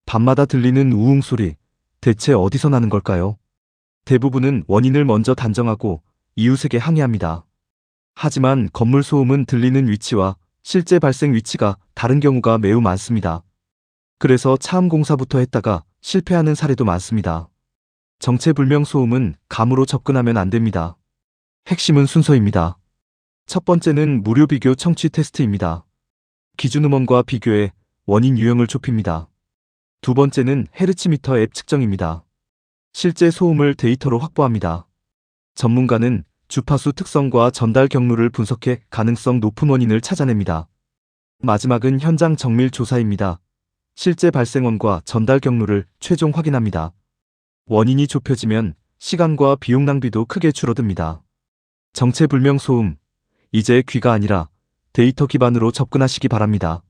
밤마다 들리는 우웅 소리, 대체 어디서 나는 걸까요? 대부분은 원인을 먼저 단정하고 이웃에게 항의합니다. 하지만 건물 소음은 들리는 위치와 실제 발생 위치가 다른 경우가 매우 많습니다. 그래서 차음공사부터 했다가 실패하는 사례도 많습니다. 정체불명 소음은 감으로 접근하면 안 됩니다. 핵심은 순서입니다. 첫 번째는 무료 비교 청취 테스트입니다. 기준음원과 비교해 원인 유형을 좁힙니다. 두 번째는 헤르츠미터 앱 측정입니다. 실제 소음을 데이터로 확보합니다. 전문가는 주파수 특성과 전달 경로를 분석해 가능성 높은 원인을 찾아냅니다. 마지막은 현장 정밀 조사입니다. 실제 발생원과 전달 경로를 최종 확인합니다. 원인이 좁혀지면 시간과 비용 낭비도 크게 줄어듭니다. 정체불명 소음, 이제 귀가 아니라 데이터 기반으로 접근하시기 바랍니다.